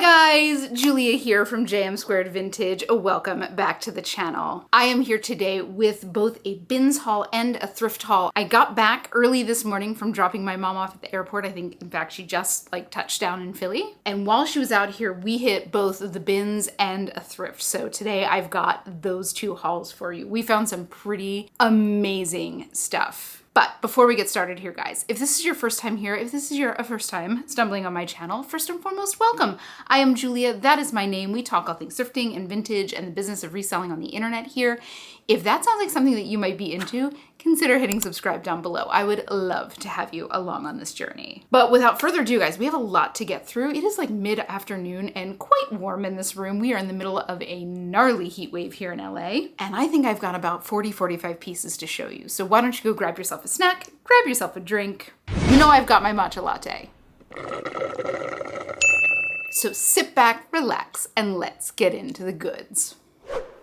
guys, Julia here from JM Squared Vintage. Welcome back to the channel. I am here today with both a bins haul and a thrift haul. I got back early this morning from dropping my mom off at the airport. I think, in fact, she just touched down in Philly. And while she was out here, we hit both the bins and a thrift. So today I've got those two hauls for you. We found some pretty amazing stuff. But before we get started here, guys, if this is your first time here, if this is your first time stumbling on my channel, first and foremost, welcome. I am Julia. That is my name. We talk all things thrifting and vintage and the business of reselling on the internet here. If that sounds like something that you might be into, consider hitting subscribe down below. I would love to have you along on this journey. But without further ado, guys, we have a lot to get through. It is like mid-afternoon and quite warm in this room. We are in the middle of a gnarly heat wave here in LA. And I think I've got about 45 pieces to show you. So why don't you go grab yourself a snack, grab yourself a drink. You know I've got my matcha latte. So sit back, relax, and let's get into the goods.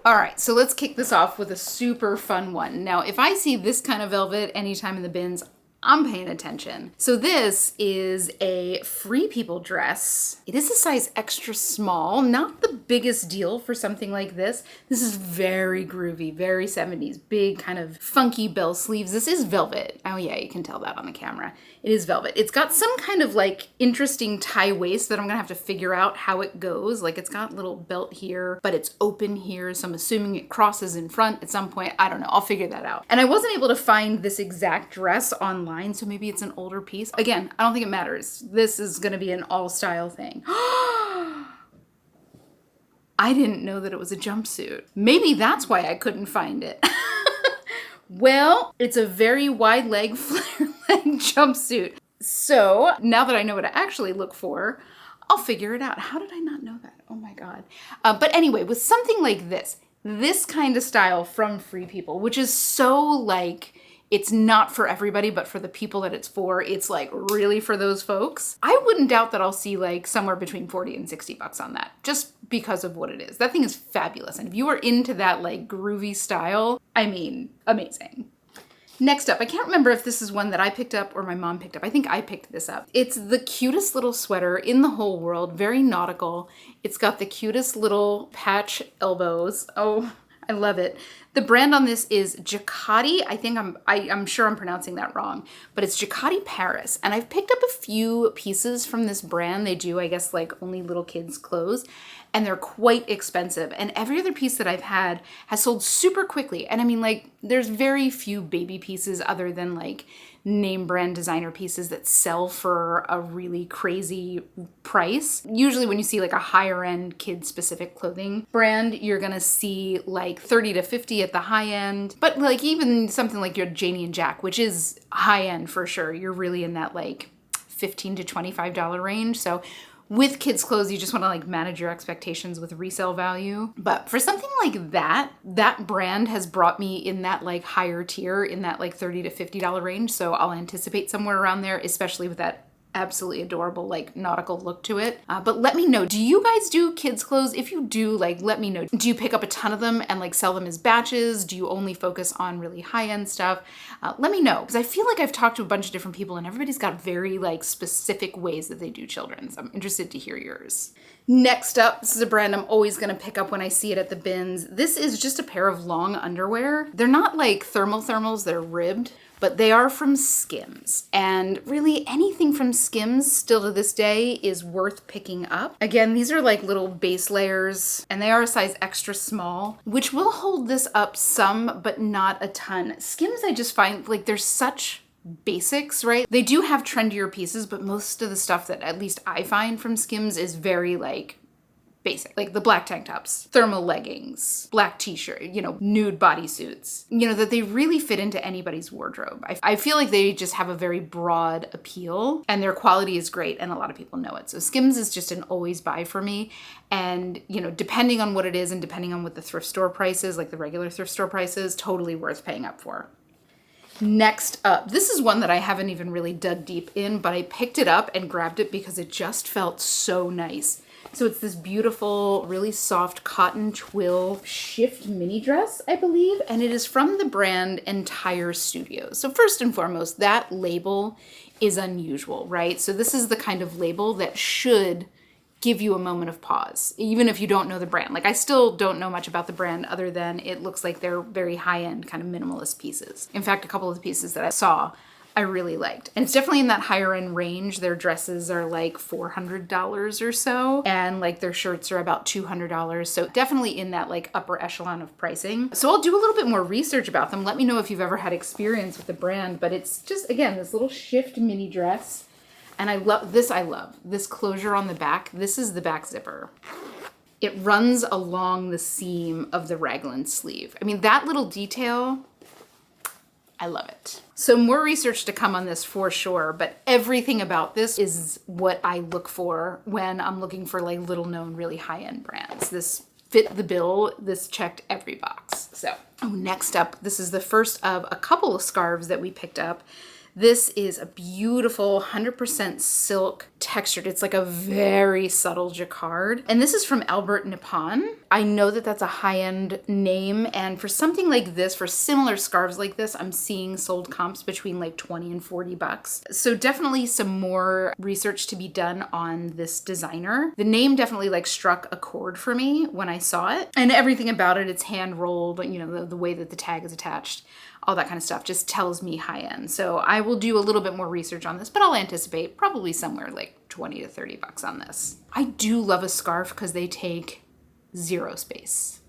All right, so let's kick this off with a super fun one. Now, if I see this kind of velvet anytime in the bins, I'm paying attention. So this is a Free People dress. It is a size extra small, not the biggest deal for something like this. This is very groovy, very 70s, big kind of funky bell sleeves. This is velvet. Oh yeah, you can tell that on the camera. It is velvet. It's got some kind of interesting tie waist that I'm gonna have to figure out how it goes. It's got a little belt here, but it's open here. So I'm assuming it crosses in front at some point. I don't know, I'll figure that out. And I wasn't able to find this exact dress online, so maybe it's an older piece. Again, I don't think it matters. This is gonna be an all style thing. I didn't know that it was a jumpsuit. Maybe that's why I couldn't find it. Well, it's a very wide leg, flare leg jumpsuit. So now that I know what to actually look for, I'll figure it out. How did I not know that? Oh my God. But anyway, with something like this kind of style from Free People, which is so it's not for everybody, but for the people that it's for, it's really for those folks. I wouldn't doubt that I'll see somewhere between 40 and 60 bucks on that, just because of what it is. That thing is fabulous. And if you are into that groovy style, I mean, amazing. Next up, I can't remember if this is one that I picked up or my mom picked up. I think I picked this up. It's the cutest little sweater in the whole world, very nautical. It's got the cutest little patch elbows. Oh, I love it. The brand on this is Jacquati. I'm sure I'm pronouncing that wrong, but it's Jacquati Paris. And I've picked up a few pieces from this brand. They do, I guess, only little kids clothes, and they're quite expensive. And every other piece that I've had has sold super quickly. And I mean, there's very few baby pieces other than name brand designer pieces that sell for a really crazy price. Usually when you see a higher end kid specific clothing brand, you're gonna see 30 to 50 at the high end. But even something like your Janie and Jack, which is high end for sure, you're really in that $15 to $25 range. So with kids' clothes, you just want to manage your expectations with resale value. But for something like that, that brand has brought me in that higher tier, in that $30 to $50 range. So I'll anticipate somewhere around there, especially with that absolutely adorable nautical look to it. But let me know, do you guys do kids clothes? If you do, let me know. Do you pick up a ton of them and sell them as batches? Do you only focus on really high-end stuff? Let me know, because I feel I've talked to a bunch of different people and everybody's got very specific ways that they do children's. I'm interested to hear yours. Next up, this is a brand I'm always gonna pick up when I see it at the bins. This is just a pair of long underwear. They're not thermals, they're ribbed, but they are from Skims. And really anything from Skims still to this day is worth picking up. Again, these are little base layers, and they are a size extra small, which will hold this up some, but not a ton. Skims, I just find they're such basics, right? They do have trendier pieces, but most of the stuff that at least I find from Skims is very basic, the black tank tops, thermal leggings, black t-shirt, nude bodysuits, that they really fit into anybody's wardrobe. I feel they just have a very broad appeal, and their quality is great, and a lot of people know it. So Skims is just an always buy for me. And, depending on what it is and depending on what the thrift store price is, the regular thrift store prices, totally worth paying up for. Next up, this is one that I haven't even really dug deep in, but I picked it up and grabbed it because it just felt so nice. So it's this beautiful, really soft cotton twill shift mini dress, I believe, and it is from the brand Entire Studios. So first and foremost, that label is unusual, right? So this is the kind of label that should give you a moment of pause, even if you don't know the brand. Like I still don't know much about the brand other than it looks like they're very high-end kind of minimalist pieces. In fact, a couple of the pieces that I saw, I really liked. And it's definitely in that higher end range. Their dresses are like $400 or so, and like their shirts are about $200. So definitely in that like upper echelon of pricing. So I'll do a little bit more research about them. Let me know if you've ever had experience with the brand, but it's just, again, this little shift mini dress. And I love this closure on the back. This is the back zipper. It runs along the seam of the raglan sleeve. I mean, that little detail, I love it. So more research to come on this for sure, but everything about this is what I look for when I'm looking for like little known, really high-end brands. This fit the bill. This checked every box. So next up, this is the first of a couple of scarves that we picked up. This is a beautiful 100% silk textured. It's like a very subtle jacquard. And this is from Albert Nippon. I know that that's a high-end name. And for something like this, for similar scarves like this, I'm seeing sold comps between like 20 and 40 bucks. So definitely some more research to be done on this designer. The name definitely like struck a chord for me when I saw it. And everything about it, it's hand rolled, you know, the way that the tag is attached. All that kind of stuff just tells me high end. So I will do a little bit more research on this, but I'll anticipate probably somewhere like 20 to 30 bucks on this. I do love a scarf because they take zero space.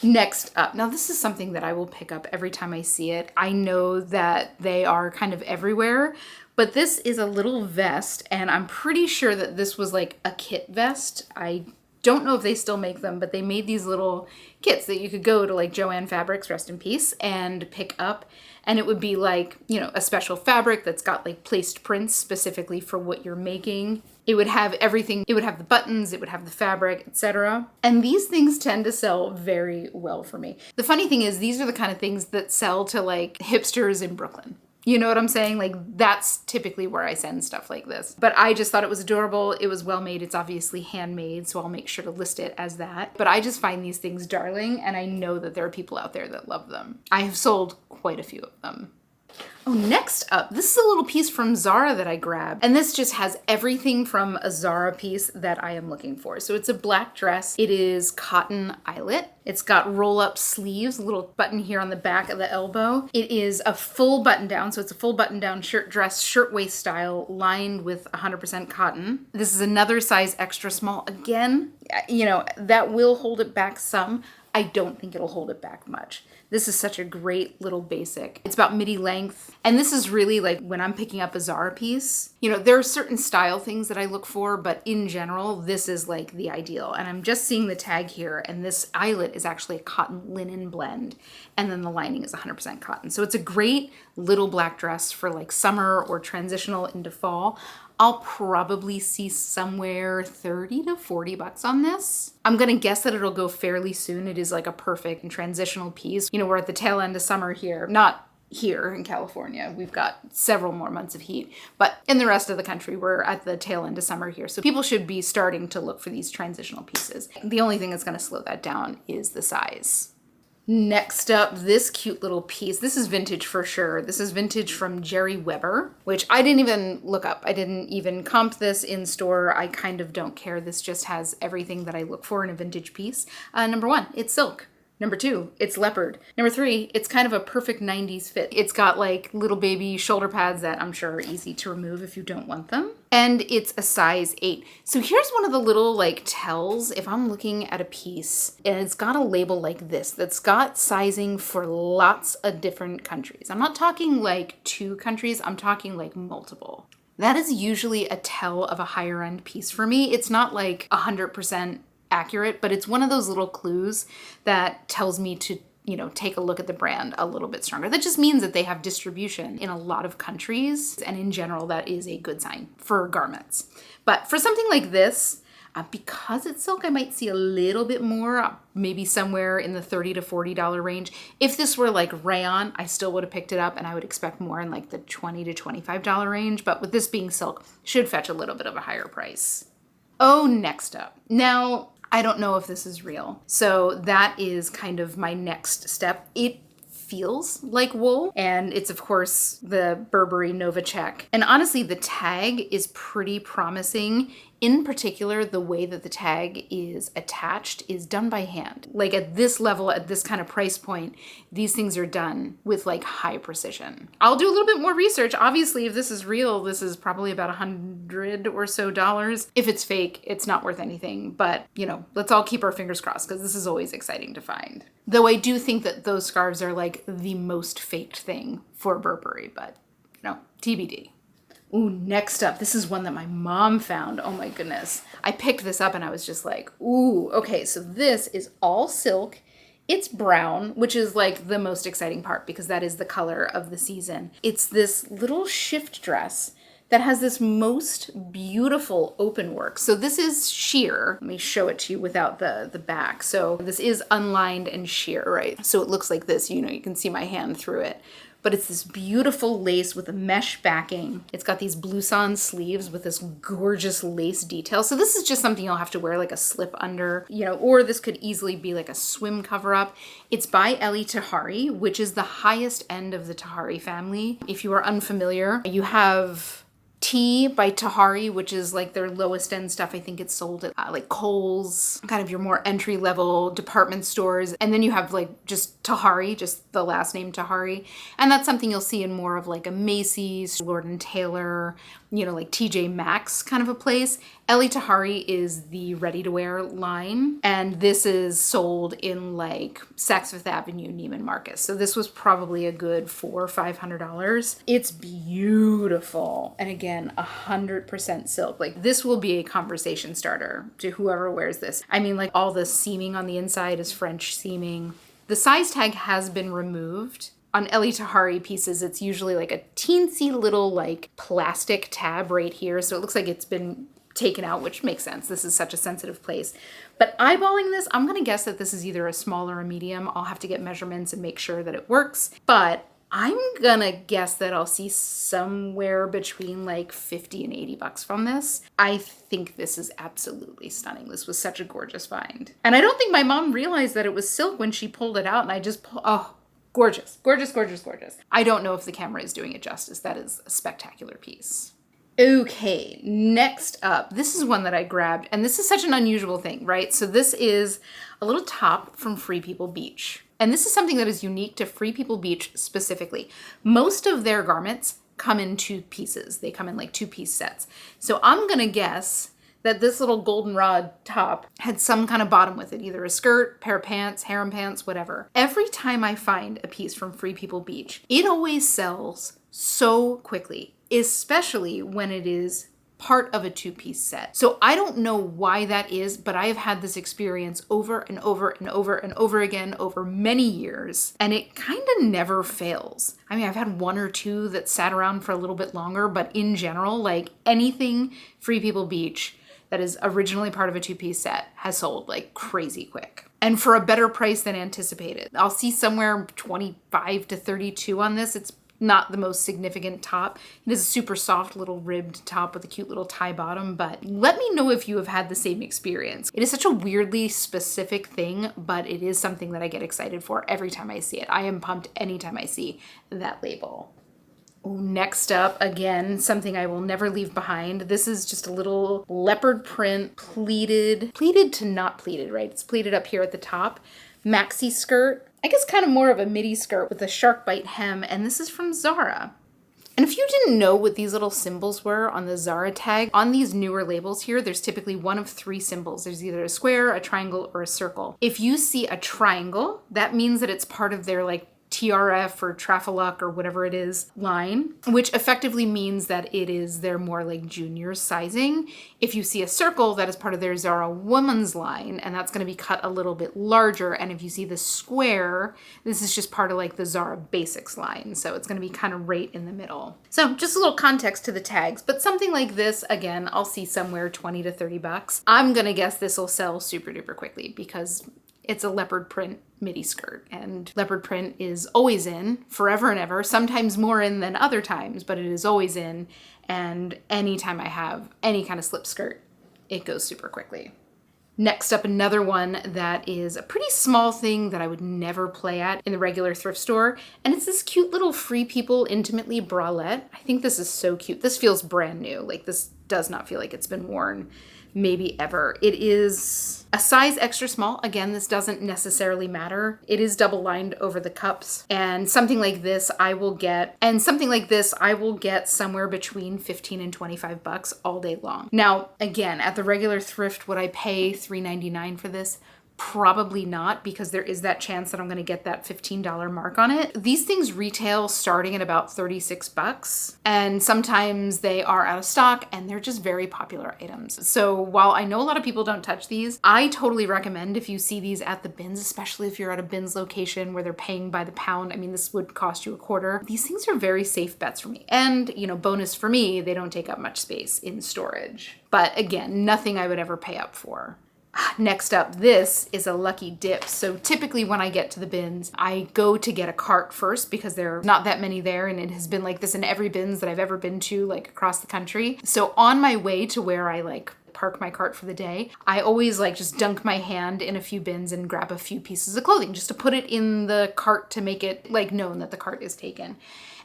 Next up, now this is something that I will pick up every time I see it. I know that they are kind of everywhere, but this is a little vest, and I'm pretty sure that this was like a kit vest. I don't know if they still make them, but they made these little kits that you could go to like Joann Fabrics, rest in peace, and pick up. And it would be like, you know, a special fabric that's got like placed prints specifically for what you're making. It would have everything. It would have the buttons, it would have the fabric, etc. And these things tend to sell very well for me. The funny thing is, these are the kind of things that sell to like hipsters in Brooklyn. You know what I'm saying? Like that's typically where I send stuff like this. But I just thought it was adorable. It was well made. It's obviously handmade, so I'll make sure to list it as that. But I just find these things darling, and I know that there are people out there that love them. I have sold quite a few of them. Oh, next up, this is a little piece from Zara that I grabbed. And this just has everything from a Zara piece that I am looking for. So it's a black dress. It is cotton eyelet. It's got roll-up sleeves, a little button here on the back of the elbow. It is a full button-down, so it's a full button-down shirt dress, shirtwaist style, lined with 100% cotton. This is another size extra small. Again, you know, that will hold it back some. I don't think it'll hold it back much. This is such a great little basic. It's about midi length. And this is really like when I'm picking up a Zara piece, you know, there are certain style things that I look for, but in general, this is like the ideal. And I'm just seeing the tag here, and this eyelet is actually a cotton linen blend. And then the lining is 100% cotton. So it's a great little black dress for like summer or transitional into fall. I'll probably see somewhere 30 to 40 bucks on this. I'm gonna guess that it'll go fairly soon. It is like a perfect and transitional piece. You know, we're at the tail end of summer here. Not here in California. We've got several more months of heat, but in the rest of the country, we're at the tail end of summer here. So people should be starting to look for these transitional pieces. The only thing that's gonna slow that down is the size. Next up, this cute little piece. This is vintage for sure. This is vintage from Jerry Weber, which I didn't even look up. I didn't even comp this in store. I kind of don't care. This just has everything that I look for in a vintage piece. Number one, it's silk. Number two, it's leopard. Number three, it's kind of a perfect 90s fit. It's got like little baby shoulder pads that I'm sure are easy to remove if you don't want them. And it's a size 8. So here's one of the little like tells if I'm looking at a piece and it's got a label like this that's got sizing for lots of different countries. I'm not talking like 2 countries, I'm talking like multiple. That is usually a tell of a higher end piece for me. It's not like 100% accurate, but it's one of those little clues that tells me to, you know, take a look at the brand a little bit stronger. That just means that they have distribution in a lot of countries, and in general, that is a good sign for garments. But for something like this, because it's silk, I might see a little bit more, maybe somewhere in the $30 to $40 range. If this were like rayon, I still would have picked it up, and I would expect more in like the $20 to $25 range. But with this being silk, should fetch a little bit of a higher price. Oh, next up. Now, I don't know if this is real. So that is kind of my next step. It feels like wool, and it's of course the Burberry Nova Check. And honestly, the tag is pretty promising In particular, the way that the tag is attached is done by hand. Like at this level, at this kind of price point, these things are done with like high precision. I'll do a little bit more research. Obviously, if this is real, this is probably about $100 or so. If it's fake, it's not worth anything. But, you know, let's all keep our fingers crossed because this is always exciting to find. Though I do think that those scarves are like the most faked thing for Burberry, but, you know, TBD. Ooh, next up, this is one that my mom found. Oh my goodness. I picked this up and I was just like, ooh, okay, so this is all silk. It's brown, which is like the most exciting part because that is the color of the season. It's this little shift dress that has this most beautiful open work. So this is sheer. Let me show it to you without the back. So this is unlined and sheer, right? So it looks like this, you know, you can see my hand through it. But it's this beautiful lace with a mesh backing. It's got these blouson sleeves with this gorgeous lace detail. So this is just something you'll have to wear like a slip under, you know, or this could easily be like a swim cover up. It's by Ellie Tahari, which is the highest end of the Tahari family. If you are unfamiliar, you have Tea by Tahari, which is like their lowest end stuff. I think it's sold at like Kohl's, kind of your more entry level department stores. And then you have like just Tahari, just the last name Tahari. And that's something you'll see in more of like a Macy's, Lord & Taylor, you know, like TJ Maxx kind of a place. Ellie Tahari is the ready-to-wear line, and this is sold in like Saks Fifth Avenue, Neiman Marcus. So this was probably a good $400 or $500. It's beautiful, and again, 100% silk. Like this will be a conversation starter to whoever wears this. I mean, like all the seaming on the inside is French seaming. The size tag has been removed. On Ellie Tahari pieces, it's usually like a teensy little like plastic tab right here. So it looks like it's been taken out, which makes sense. This is such a sensitive place. But eyeballing this, I'm gonna guess that this is either a small or a medium. I'll have to get measurements and make sure that it works. But I'm gonna guess that I'll see somewhere between like 50 and 80 bucks from this. I think this is absolutely stunning. This was such a gorgeous find. And I don't think my mom realized that it was silk when she pulled it out, and I just, oh, gorgeous, gorgeous, gorgeous, gorgeous. I don't know if the camera is doing it justice. That is a spectacular piece. Okay, next up, this is one that I grabbed, and this is such an unusual thing, right? So this is a little top from Free People Beach. And this is something that is unique to Free People Beach specifically. Most of their garments come in two pieces. They come in like two-piece sets. So I'm gonna guess that this little goldenrod top had some kind of bottom with it, either a skirt, pair of pants, harem pants, whatever. Every time I find a piece from Free People Beach, it always sells so quickly, especially when it is part of a two-piece set. So I don't know why that is, but I have had this experience over and over and over and over again over many years, and it kind of never fails. I mean, I've had one or two that sat around for a little bit longer, but in general, like anything Free People Beach that is originally part of a two-piece set has sold like crazy quick. And for a better price than anticipated. I'll see somewhere 25 to 32 on this. It's not the most significant top. It is a super soft little ribbed top with a cute little tie bottom, but let me know if you have had the same experience. It is such a weirdly specific thing, but it is something that I get excited for every time I see it. I am pumped anytime I see that label. Next up, again, something I will never leave behind. This is just a little leopard print, pleated to not pleated, right? It's pleated up here at the top. Maxi skirt. I guess kind of more of a midi skirt with a shark bite hem, and this is from Zara. And if you didn't know what these little symbols were on the Zara tag, on these newer labels here, there's typically one of three symbols. There's either a square, a triangle, or a circle. If you see a triangle, that means that it's part of their like TRF or Trafaluc or whatever it is line, which effectively means that it is their more like junior sizing. If you see a circle, that is part of their Zara woman's line, and that's going to be cut a little bit larger. And if you see the square, this is just part of like the Zara basics line. So it's going to be kind of right in the middle. So just a little context to the tags, but something like this, again, I'll see somewhere 20 to 30 bucks. I'm going to guess this will sell super duper quickly because it's a leopard print midi skirt, and leopard print is always in, forever and ever, sometimes more in than other times, but it is always in, and anytime I have any kind of slip skirt, it goes super quickly. Next up, another one that is a pretty small thing that I would never play at in the regular thrift store, and it's this cute little Free People Intimately bralette. I think this is so cute. This feels brand new. Like this does not feel like it's been worn maybe ever. It is a size extra small. Again, this doesn't necessarily matter. It is double lined over the cups, and something like this I will get somewhere between 15 and 25 bucks all day long. Now, again, at the regular thrift, would I pay $3.99 for this? Probably not, because there is that chance that I'm going to get that $15 mark on it. These things retail starting at about 36 bucks, and sometimes they are out of stock, and they're just very popular items. So while I know a lot of people don't touch these, I totally recommend if you see these at the bins, especially if you're at a bins location where they're paying by the pound. I mean, this would cost you a quarter. These things are very safe bets for me. And, you know, bonus for me, they don't take up much space in storage. But again, nothing I would ever pay up for. Next up, this is a lucky dip. So typically when I get to the bins, I go to get a cart first because there are not that many there, and it has been like this in every bins that I've ever been to, like across the country. So on my way to where I like park my cart for the day, I always like just dunk my hand in a few bins and grab a few pieces of clothing just to put it in the cart to make it like known that the cart is taken.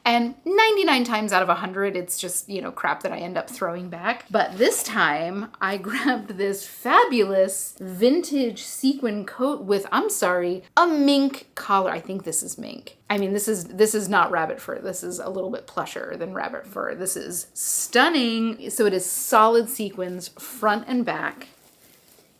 And 99 times out of 100, it's just, you know, crap that I end up throwing back. But this time I grabbed this fabulous vintage sequin coat with, I'm sorry, a mink collar. I think this is mink. I mean, this is not rabbit fur. This is a little bit plusher than rabbit fur. This is stunning. So it is solid sequins front and back.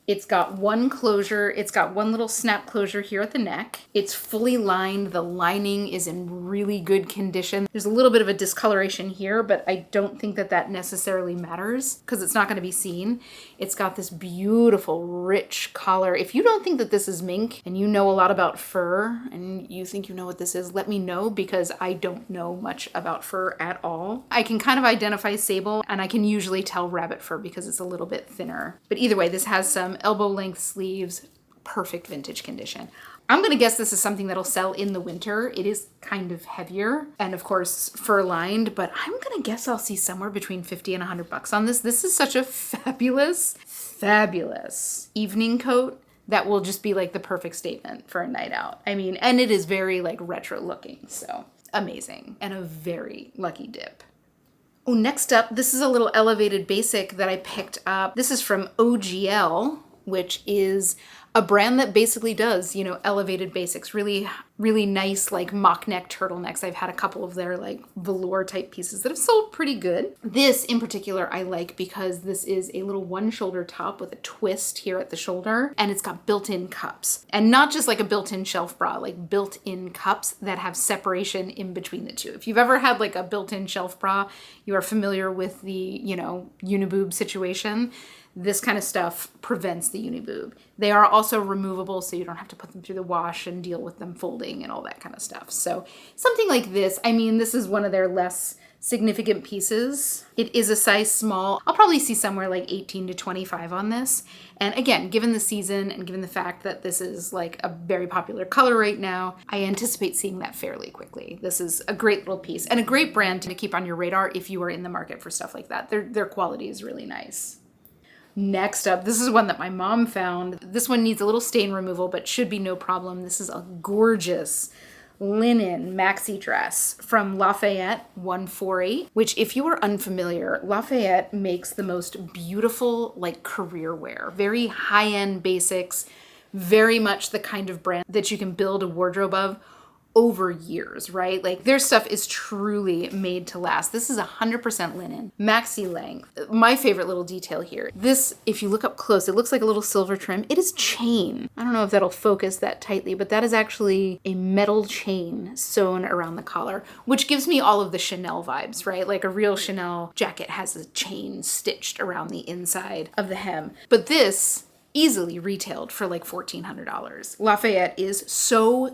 It's got one closure. It's got one little snap closure here at the neck. It's fully lined. The lining is in really good condition. There's a little bit of a discoloration here, but I don't think that that necessarily matters because it's not going to be seen. It's got this beautiful, rich collar. If you don't think that this is mink and you know a lot about fur and you think you know what this is, let me know, because I don't know much about fur at all. I can kind of identify sable, and I can usually tell rabbit fur because it's a little bit thinner. But either way, this has some elbow length sleeves, perfect vintage condition. I'm gonna guess this is something that'll sell in the winter. It is kind of heavier and of course fur lined, but I'm gonna guess I'll see somewhere between 50 and 100 bucks on this. This is such a fabulous, fabulous evening coat that will just be like the perfect statement for a night out. I mean, and it is very like retro looking, so amazing, and a very lucky dip. Oh, next up, this is a little elevated basic that I picked up. This is from OGL, which is a brand that basically does, you know, elevated basics, really, really nice, like mock neck turtlenecks. I've had a couple of their like velour type pieces that have sold pretty good. This in particular I like because this is a little one shoulder top with a twist here at the shoulder, and it's got built-in cups, and not just like a built-in shelf bra, like built-in cups that have separation in between the two. If you've ever had like a built-in shelf bra, you are familiar with the, you know, uniboob situation. This kind of stuff prevents the uniboob. They are also removable, so you don't have to put them through the wash and deal with them folding and all that kind of stuff. So something like this, I mean, this is one of their less significant pieces. It is a size small. I'll probably see somewhere like 18 to 25 on this. And again, given the season and given the fact that this is like a very popular color right now, I anticipate seeing that fairly quickly. This is a great little piece and a great brand to keep on your radar if you are in the market for stuff like that. Their quality is really nice. Next up, this is one that my mom found. This one needs a little stain removal, but should be no problem. This is a gorgeous linen maxi dress from Lafayette 148, which if you are unfamiliar, Lafayette makes the most beautiful like career wear, very high-end basics, very much the kind of brand that you can build a wardrobe of over years, right? Like their stuff is truly made to last. This is 100% linen, maxi length. My favorite little detail here, this, if you look up close, it looks like a little silver trim. It is chain. I don't know if that'll focus that tightly, but that is actually a metal chain sewn around the collar, which gives me all of the Chanel vibes, right? Like a real Chanel jacket has a chain stitched around the inside of the hem. But this easily retailed for like $1,400. Lafayette is so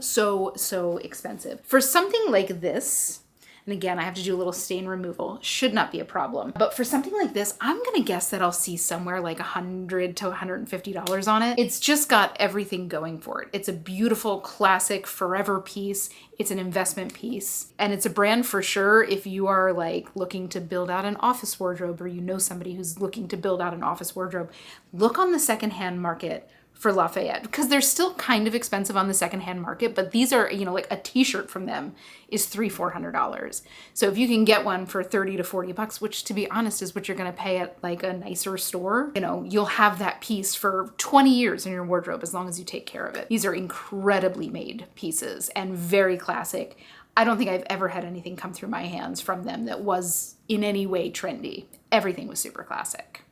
expensive. For something like this, and again, I have to do a little stain removal, should not be a problem. But for something like this, I'm gonna guess that I'll see somewhere like $100 to $150 on it. It's just got everything going for it. It's a beautiful, classic, forever piece. It's an investment piece. And it's a brand for sure if you are like looking to build out an office wardrobe, or you know somebody who's looking to build out an office wardrobe. Look on the secondhand market for Lafayette because they're still kind of expensive on the secondhand market, but these are, you know, like a t-shirt from them is $300-400. So if you can get one for 30 to 40 bucks, which to be honest is what you're going to pay at like a nicer store, you know, you'll have that piece for 20 years in your wardrobe as long as you take care of it. These are incredibly made pieces and very classic. I don't think I've ever had anything come through my hands from them that was in any way trendy. Everything was super classic.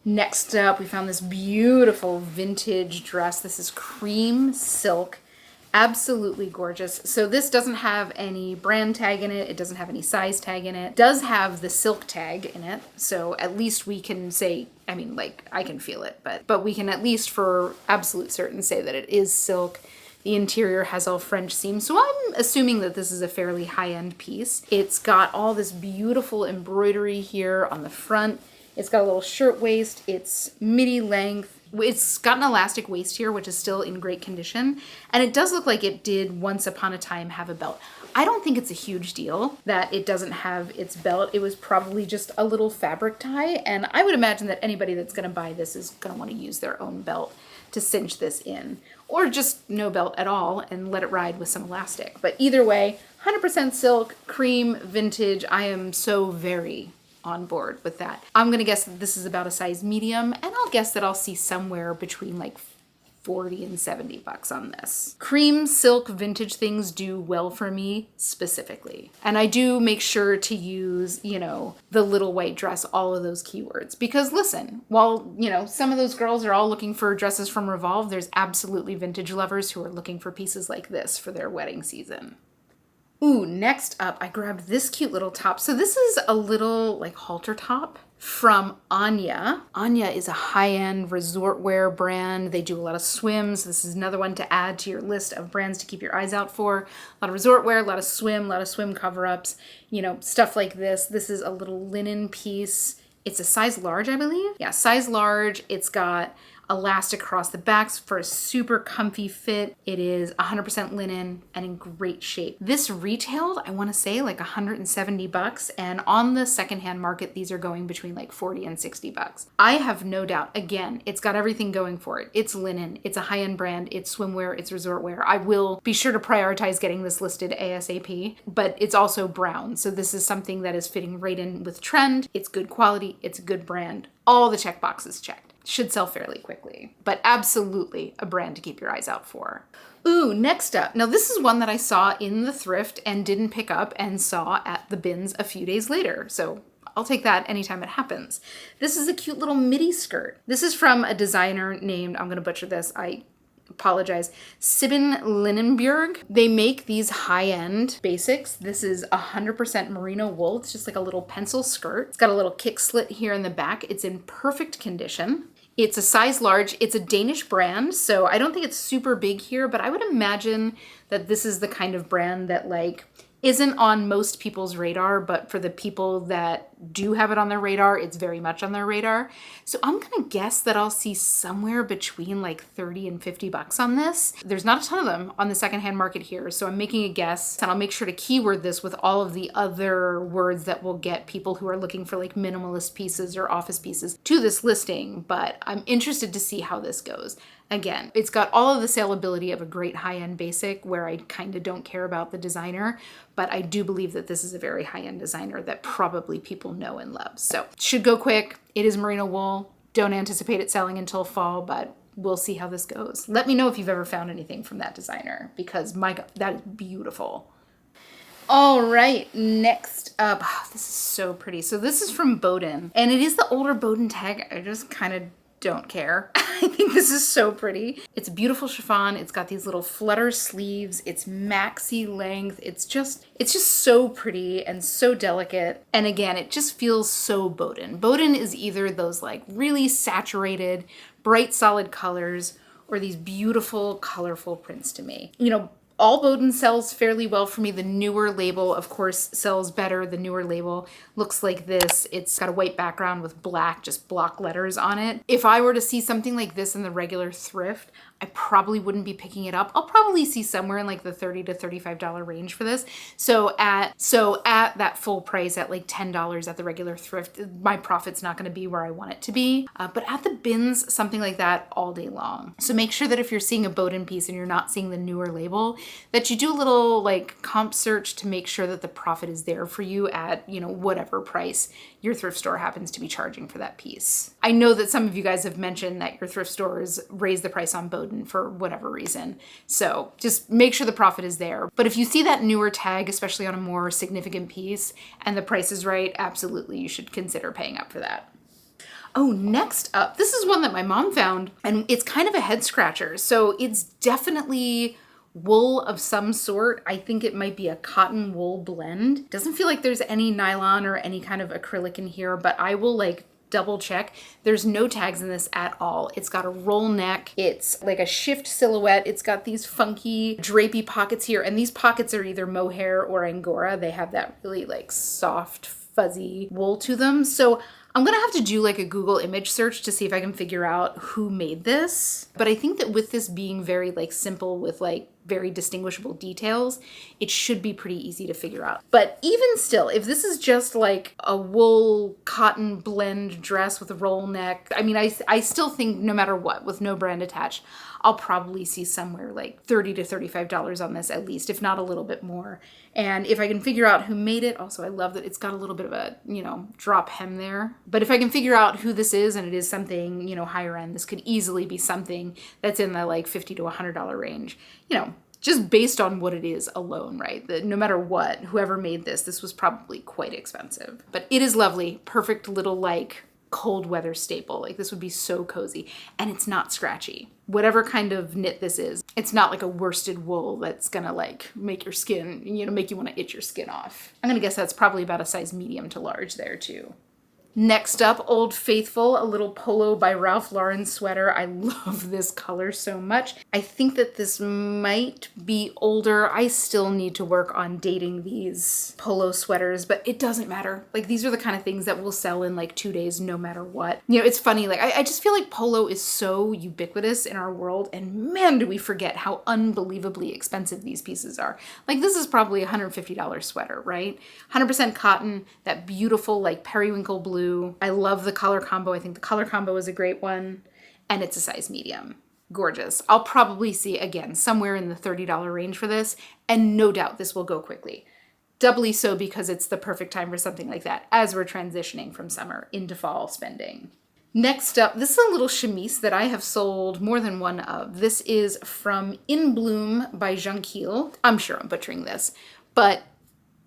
Next up, we found this beautiful vintage dress. This is cream silk, absolutely gorgeous. So this doesn't have any brand tag in it. It doesn't have any size tag in it. It does have the silk tag in it. So at least we can say, I mean, like I can feel it, but we can at least for absolute certain say that it is silk. The interior has all French seams, so I'm assuming that this is a fairly high-end piece. It's got all this beautiful embroidery here on the front. It's got a little shirt waist. It's midi length. It's got an elastic waist here, which is still in great condition. And it does look like it did once upon a time have a belt. I don't think it's a huge deal that it doesn't have its belt. It was probably just a little fabric tie. And I would imagine that anybody that's going to buy this is going to want to use their own belt to cinch this in. Or just no belt at all and let it ride with some elastic. But either way, 100% silk, cream, vintage. I am so very on board with that. I'm gonna guess that this is about a size medium, and I'll guess that I'll see somewhere between like 40 and 70 bucks on this. Cream silk vintage things do well for me specifically. And I do make sure to use, you know, the little white dress, all of those keywords. Because listen, while, you know, some of those girls are all looking for dresses from Revolve, there's absolutely vintage lovers who are looking for pieces like this for their wedding season. Ooh, next up, I grabbed this cute little top. So this is a little like halter top from Anya. Anya is a high-end resort wear brand. They do a lot of swims. This is another one to add to your list of brands to keep your eyes out for. A lot of resort wear, a lot of swim cover-ups, you know, stuff like this. This is a little linen piece. It's a size large, I believe. Yeah, size large. It's got elastic across the backs for a super comfy fit. It is 100% linen and in great shape. This retailed, I want to say like 170 bucks, and on the secondhand market these are going between like 40 and 60 bucks. I have no doubt, again, it's got everything going for it. It's linen, it's a high-end brand, it's swimwear, it's resort wear. I will be sure to prioritize getting this listed ASAP, but it's also brown, so this is something that is fitting right in with trend. It's good quality, it's a good brand, all the check boxes checked. Should sell fairly quickly, but absolutely a brand to keep your eyes out for. Ooh, next up. Now this is one that I saw in the thrift and didn't pick up and saw at the bins a few days later. So I'll take that anytime it happens. This is a cute little midi skirt. This is from a designer named, I'm gonna butcher this, I apologize, Sibin Linenburg. They make these high-end basics. This is 100% merino wool. It's just like a little pencil skirt. It's got a little kick slit here in the back. It's in perfect condition. It's a size large. It's a Danish brand, so I don't think it's super big here, but I would imagine that this is the kind of brand that like isn't on most people's radar, but for the people that do have it on their radar, it's very much on their radar. So I'm gonna guess that I'll see somewhere between like 30 and 50 bucks on this. There's not a ton of them on the secondhand market here, so I'm making a guess, and I'll make sure to keyword this with all of the other words that will get people who are looking for like minimalist pieces or office pieces to this listing, but I'm interested to see how this goes. Again, it's got all of the saleability of a great high-end basic where I kind of don't care about the designer, but I do believe that this is a very high-end designer that probably people know and love. So it should go quick. It is merino wool. Don't anticipate it selling until fall, but we'll see how this goes. Let me know if you've ever found anything from that designer because my God, that is beautiful. All right, next up, oh, this is so pretty. So this is from Boden, and it is the older Boden tag. I just kind of don't care. I think this is so pretty. It's a beautiful chiffon. It's got these little flutter sleeves. It's maxi length. It's just so pretty and so delicate. And again, it just feels so Boden. Boden is either those like really saturated, bright, solid colors or these beautiful, colorful prints to me. You know, All Bowden sells fairly well for me. The newer label, of course, sells better. The newer label looks like this. It's got a white background with black, just block letters on it. If I were to see something like this in the regular thrift, I probably wouldn't be picking it up. I'll probably see somewhere in like the $30 to $35 range for this. So at that full price at like $10 at the regular thrift, my profit's not going to be where I want it to be. But at the bins, something like that all day long. So make sure that if you're seeing a Bowden piece and you're not seeing the newer label, that you do a little like comp search to make sure that the profit is there for you at, you know, whatever price your thrift store happens to be charging for that piece. I know that some of you guys have mentioned that your thrift stores raise the price on Bowden for whatever reason. So just make sure the profit is there. But if you see that newer tag, especially on a more significant piece, and the price is right, absolutely you should consider paying up for that. Oh, next up, this is one that my mom found, and it's kind of a head scratcher. So it's definitely wool of some sort. I think it might be a cotton wool blend. Doesn't feel like there's any nylon or any kind of acrylic in here, but I will like double check. There's no tags in this at all. It's got a roll neck. It's like a shift silhouette. It's got these funky drapey pockets here, and these pockets are either mohair or Angora. They have that really like soft, fuzzy wool to them. So I'm gonna have to do like a Google image search to see if I can figure out who made this. But I think that with this being very like simple with like very distinguishable details, it should be pretty easy to figure out. But even still, if this is just like a wool cotton blend dress with a roll neck, I mean, I still think no matter what, with no brand attached, I'll probably see somewhere like $30 to $35 on this at least, if not a little bit more. And if I can figure out who made it, also I love that it's got a little bit of a, you know, drop hem there. But if I can figure out who this is and it is something, you know, higher end, this could easily be something that's in the like $50 to $100 range, you know, just based on what it is alone, right? That no matter what, whoever made this was probably quite expensive. But it is lovely, perfect little like cold weather staple. Like this would be so cozy, and it's not scratchy. Whatever kind of knit this is, it's not like a worsted wool that's gonna like make your skin, you know, make you want to itch your skin off. I'm gonna guess that's probably about a size medium to large there too. Next up, Old Faithful, a little polo by Ralph Lauren sweater. I love this color so much. I think that this might be older. I still need to work on dating these polo sweaters, but it doesn't matter. Like these are the kind of things that will sell in like 2 days no matter what. You know, it's funny, like I just feel like polo is so ubiquitous in our world, and man, do we forget how unbelievably expensive these pieces are. Like this is probably a $150 sweater, right? 100% cotton, that beautiful like periwinkle blue. I love the color combo. I think the color combo is a great one, and it's a size medium. Gorgeous. I'll probably see again somewhere in the $30 range for this, and no doubt this will go quickly. Doubly so because it's the perfect time for something like that as we're transitioning from summer into fall spending. Next up, this is a little chemise that I have sold more than one of. This is from In Bloom by Jonquil. I'm sure I'm butchering this, but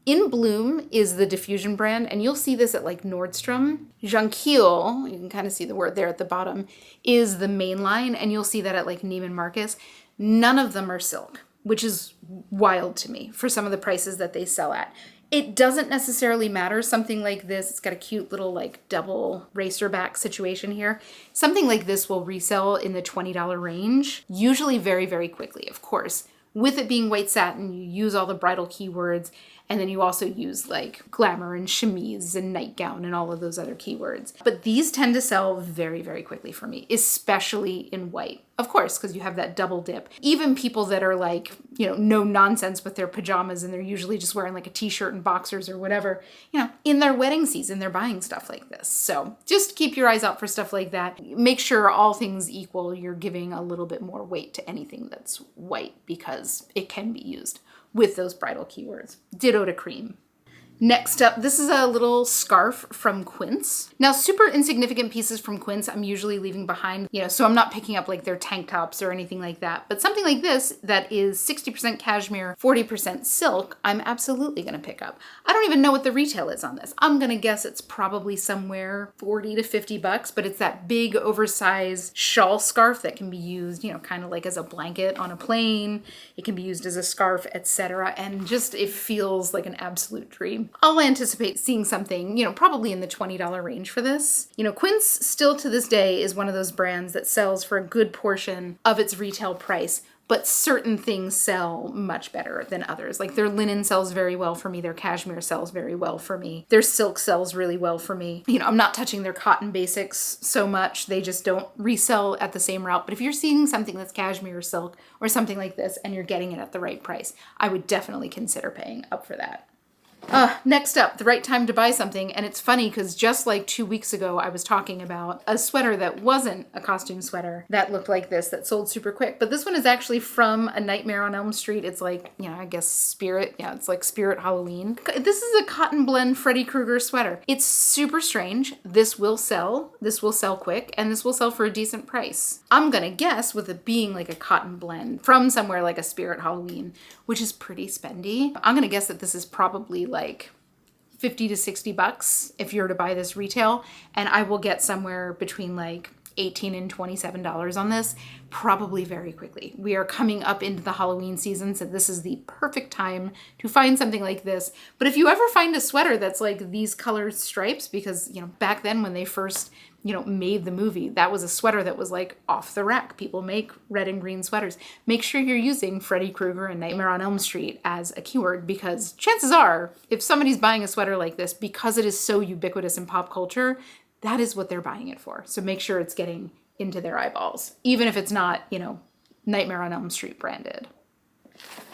In Bloom is the diffusion brand, and you'll see this at like Nordstrom. Jonquil, you can kind of see the word there at the bottom, is the main line, and you'll see that at like Neiman Marcus. None of them are silk, which is wild to me for some of the prices that they sell at. It doesn't necessarily matter. Something like this, it's got a cute little like double racer back situation here. Something like this will resell in the $20 range, usually very, very quickly, of course. With it being white satin, you use all the bridal keywords, and then you also use like glamour and chemise and nightgown and all of those other keywords. But these tend to sell very, very quickly for me, especially in white. Of course, because you have that double dip. Even people that are like, you know, no nonsense with their pajamas and they're usually just wearing like a t-shirt and boxers or whatever, you know, in their wedding season, they're buying stuff like this. So just keep your eyes out for stuff like that. Make sure all things equal, you're giving a little bit more weight to anything that's white because it can be used with those bridal keywords. Ditto to cream. Next up, this is a little scarf from Quince. Now, super insignificant pieces from Quince I'm usually leaving behind, you know, so I'm not picking up like their tank tops or anything like that. But something like this that is 60% cashmere, 40% silk, I'm absolutely gonna pick up. I don't even know what the retail is on this. I'm gonna guess it's probably somewhere 40 to 50 bucks, but it's that big oversized shawl scarf that can be used, you know, kind of like as a blanket on a plane. It can be used as a scarf, etc. And just, it feels like an absolute dream. I'll anticipate seeing something, you know, probably in the $20 range for this. You know, Quince still to this day is one of those brands that sells for a good portion of its retail price but certain things sell much better than others. Like their linen sells very well for me. Their cashmere sells very well for me. Their silk sells really well for me. You know, I'm not touching their cotton basics so much. They just don't resell at the same route. But if you're seeing something that's cashmere or silk or something like this and you're getting it at the right price, I would definitely consider paying up for that. Next up, the right time to buy something. And it's funny because just like 2 weeks ago, I was talking about a sweater that wasn't a costume sweater that looked like this, that sold super quick. But this one is actually from A Nightmare on Elm Street. It's like, you know, I guess Spirit. Yeah, it's like Spirit Halloween. This is a cotton blend Freddy Krueger sweater. It's super strange. This will sell. This will sell quick. And this will sell for a decent price. I'm going to guess with it being like a cotton blend from somewhere like a Spirit Halloween, which is pretty spendy. I'm going to guess that this is probably like 50 to 60 bucks if you're to buy this retail. And I will get somewhere between like $18 and $27 on this probably very quickly. We are coming up into the Halloween season, so this is the perfect time to find something like this. But if you ever find a sweater that's like these colored stripes, because, you know, back then when they first, you know, made the movie, that was a sweater that was like off the rack. People make red and green sweaters. Make sure you're using Freddy Krueger and Nightmare on Elm Street as a keyword, because chances are if somebody's buying a sweater like this, because it is so ubiquitous in pop culture, that is what they're buying it for. So make sure it's getting into their eyeballs, even if it's not, you know, Nightmare on Elm Street branded.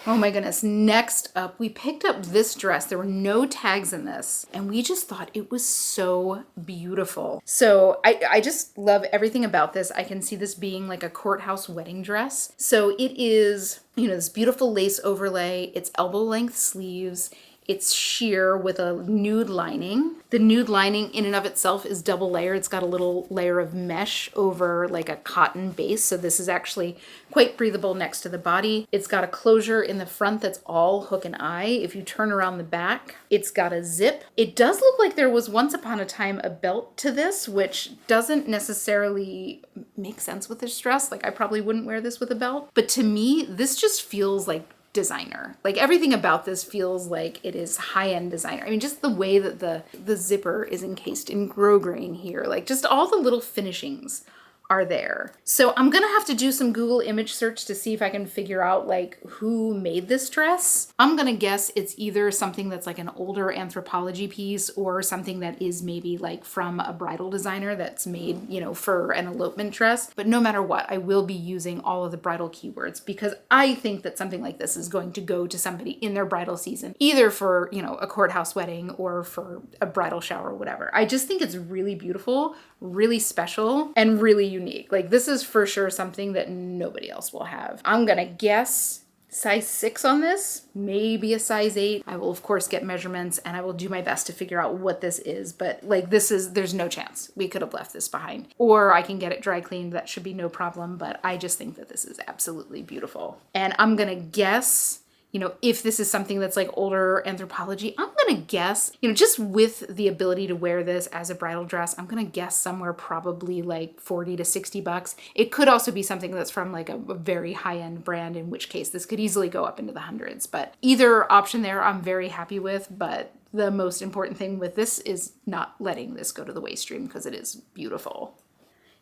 Oh my goodness. Next up, we picked up this dress. There were no tags in this, and we just thought it was so beautiful. So I just love everything about this. I can see this being like a courthouse wedding dress. So it is, you know, this beautiful lace overlay. It's elbow length sleeves. It's sheer with a nude lining. The nude lining in and of itself is double layered. It's got a little layer of mesh over like a cotton base. So this is actually quite breathable next to the body. It's got a closure in the front that's all hook and eye. If you turn around the back, it's got a zip. It does look like there was once upon a time a belt to this, which doesn't necessarily make sense with this dress. Like I probably wouldn't wear this with a belt. But to me, this just feels like designer. Like everything about this feels like it is high-end designer. I mean, just the way that the zipper is encased in grosgrain here, like just all the little finishings are there. So I'm gonna have to do some Google image search to see if I can figure out like who made this dress. I'm gonna guess it's either something that's like an older Anthropologie piece or something that is maybe like from a bridal designer that's made, you know, for an elopement dress. But no matter what, I will be using all of the bridal keywords because I think that something like this is going to go to somebody in their bridal season, either for, you know, a courthouse wedding or for a bridal shower or whatever. I just think it's really beautiful, really special, and really unique. Like this is for sure something that nobody else will have. I'm gonna guess size 6 on this, maybe a size 8. I will of course get measurements and I will do my best to figure out what this is, but like there's no chance we could have left this behind. Or I can get it dry cleaned, that should be no problem, but I just think that this is absolutely beautiful. And I'm gonna guess, you know, if this is something that's like older Anthropologie, I'm gonna guess, you know, just with the ability to wear this as a bridal dress, I'm gonna guess somewhere probably like 40 to 60 bucks. It could also be something that's from like a very high-end brand, in which case this could easily go up into the hundreds. But either option there I'm very happy with, but the most important thing with this is not letting this go to the waste stream because it is beautiful.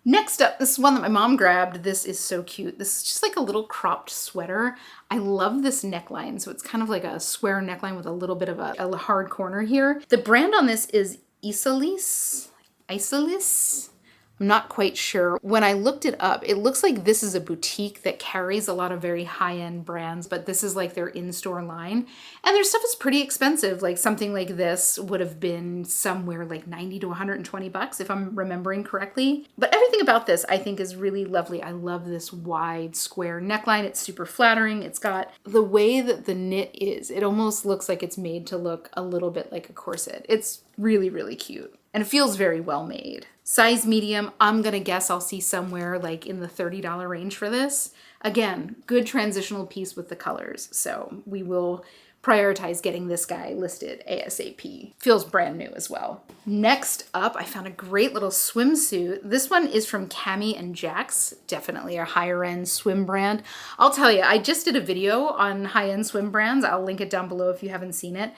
Next up, this is one that my mom grabbed. This is so cute. This is just like a little cropped sweater. I love this neckline. So it's kind of like a square neckline with a little bit of a hard corner here. The brand on this is Isolis. I'm not quite sure. When I looked it up, it looks like this is a boutique that carries a lot of very high-end brands, but this is like their in-store line. And their stuff is pretty expensive. Like something like this would have been somewhere like 90 to 120 bucks if I'm remembering correctly. But everything about this I think is really lovely. I love this wide square neckline. It's super flattering. It's got the way that the knit is. It almost looks like it's made to look a little bit like a corset. It's really, really cute. And it feels very well made. Size medium, I'm gonna guess I'll see somewhere like in the $30 range for this. Again, good transitional piece with the colors. So we will prioritize getting this guy listed ASAP. Feels brand new as well. Next up, I found a great little swimsuit. This one is from Cami and Jax, definitely a higher end swim brand. I'll tell you, I just did a video on high end swim brands. I'll link it down below if you haven't seen it.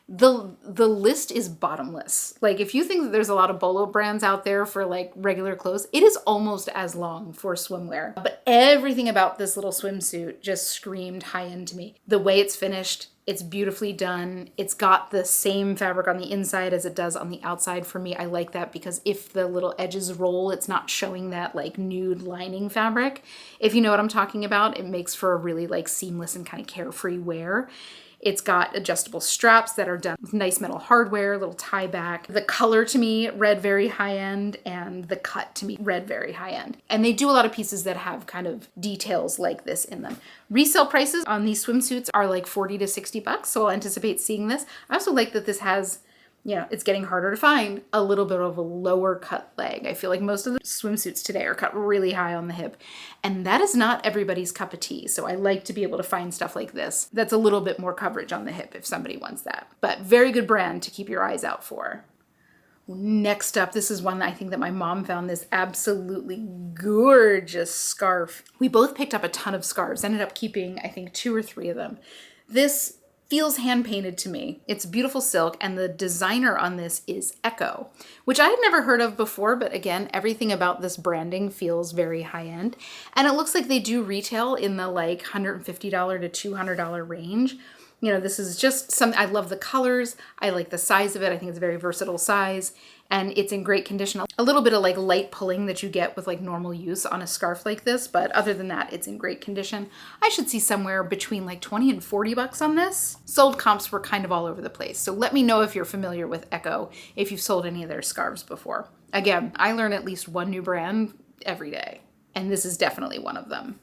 The list is bottomless. Like if you think that there's a lot of bolo brands out there for like regular clothes, it is almost as long for swimwear. But everything about this little swimsuit just screamed high end to me. The way it's finished, it's beautifully done. It's got the same fabric on the inside as it does on the outside. For me, I like that because if the little edges roll, it's not showing that like nude lining fabric. If you know what I'm talking about, it makes for a really like seamless and kind of carefree wear. It's got adjustable straps that are done with nice metal hardware, little tie back. The color to me read very high end, and the cut to me read very high end. And they do a lot of pieces that have kind of details like this in them. Resale prices on these swimsuits are like 40 to 60 bucks, so I'll anticipate seeing this. I also like that this has, it's getting harder to find a little bit of a lower cut leg. I feel like most of the swimsuits today are cut really high on the hip, and that is not everybody's cup of tea. So I like to be able to find stuff like this that's a little bit more coverage on the hip if somebody wants that. But very good brand to keep your eyes out for. Next up, this is one that I think that my mom found, this absolutely gorgeous scarf. We both picked up a ton of scarves, ended up keeping, I think, 2 or 3 of them. This feels hand painted to me. It's beautiful silk, and the designer on this is Echo, which I had never heard of before, but again, everything about this branding feels very high end. And it looks like they do retail in the like $150 to $200 range. This is just something, I love the colors. I like the size of it. I think it's a very versatile size, and it's in great condition. A little bit of like light pulling that you get with like normal use on a scarf like this, but other than that, it's in great condition. I should see somewhere between like 20 and 40 bucks on this. Sold comps were kind of all over the place. So let me know if you're familiar with Echo, if you've sold any of their scarves before. Again, I learn at least one new brand every day, and this is definitely one of them.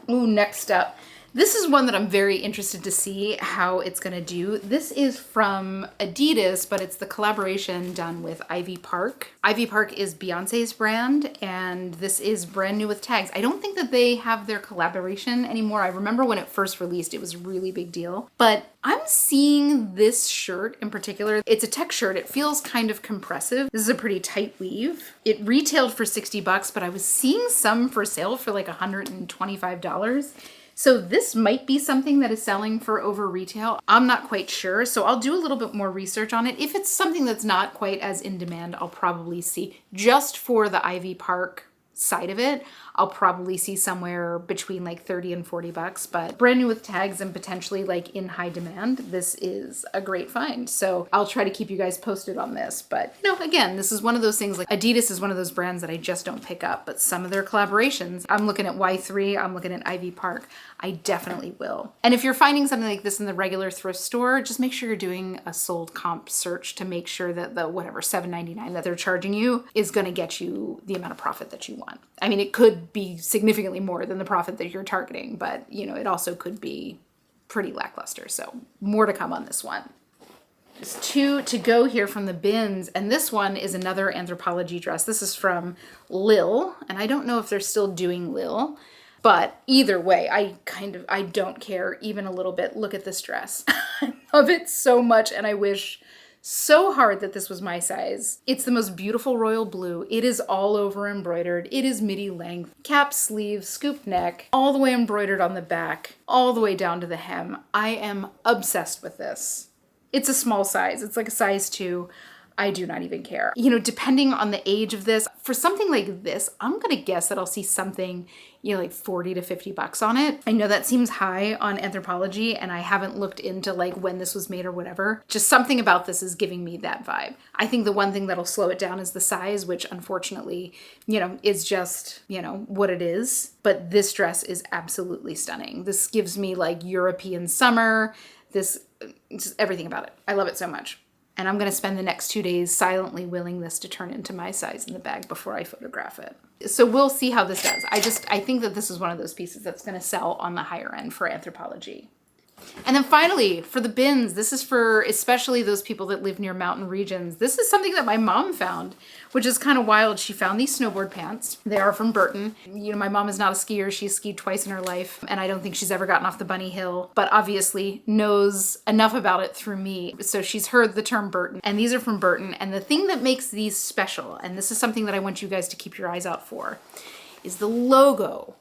Ooh, next up. This is one that I'm very interested to see how it's gonna do. This is from Adidas, but it's the collaboration done with Ivy Park. Ivy Park is Beyonce's brand, and this is brand new with tags. I don't think that they have their collaboration anymore. I remember when it first released, it was a really big deal. But I'm seeing this shirt in particular. It's a tech shirt. It feels kind of compressive. This is a pretty tight weave. It retailed for 60 bucks, but I was seeing some for sale for like $125. So this might be something that is selling for over retail. I'm not quite sure, so I'll do a little bit more research on it. If it's something that's not quite as in demand, I'll probably see, just for the Ivy Park side of it, I'll probably see somewhere between like 30 and 40 bucks, but brand new with tags and potentially like in high demand, this is a great find. So I'll try to keep you guys posted on this. But again, this is one of those things, like Adidas is one of those brands that I just don't pick up, but some of their collaborations, I'm looking at Y3, I'm looking at Ivy Park, I definitely will. And if you're finding something like this in the regular thrift store, just make sure you're doing a sold comp search to make sure that the whatever $7.99 that they're charging you is gonna get you the amount of profit that you want. I mean, it could be significantly more than the profit that you're targeting, but it also could be pretty lackluster. So more to come on this one. Just 2 to go here from the bins, and this one is another Anthropologie dress. This is from Lil, and I don't know if they're still doing Lil, but either way, I don't care even a little bit. Look at this dress. I love it so much, and I wish so hard that this was my size. It's the most beautiful royal blue. It is all over embroidered. It is midi length, cap sleeve, scoop neck, all the way embroidered on the back, all the way down to the hem. I am obsessed with this. It's a small size. It's like a size 2. I do not even care. Depending on the age of this, for something like this, I'm gonna guess that I'll see something, like 40 to 50 bucks on it. I know that seems high on Anthropologie, and I haven't looked into like when this was made or whatever. Just something about this is giving me that vibe. I think the one thing that'll slow it down is the size, which unfortunately, is just, what it is. But this dress is absolutely stunning. This gives me like European summer, just everything about it. I love it so much. And I'm gonna spend the next 2 days silently willing this to turn into my size in the bag before I photograph it. So we'll see how this does. I think that this is one of those pieces that's gonna sell on the higher end for Anthropologie. And then finally, for the bins, this is for especially those people that live near mountain regions. This is something that my mom found, which is kind of wild. She found these snowboard pants. They are from Burton. My mom is not a skier. She's skied twice in her life, and I don't think she's ever gotten off the bunny hill, but obviously knows enough about it through me. So she's heard the term Burton, and these are from Burton. And the thing that makes these special, and this is something that I want you guys to keep your eyes out for, is the logo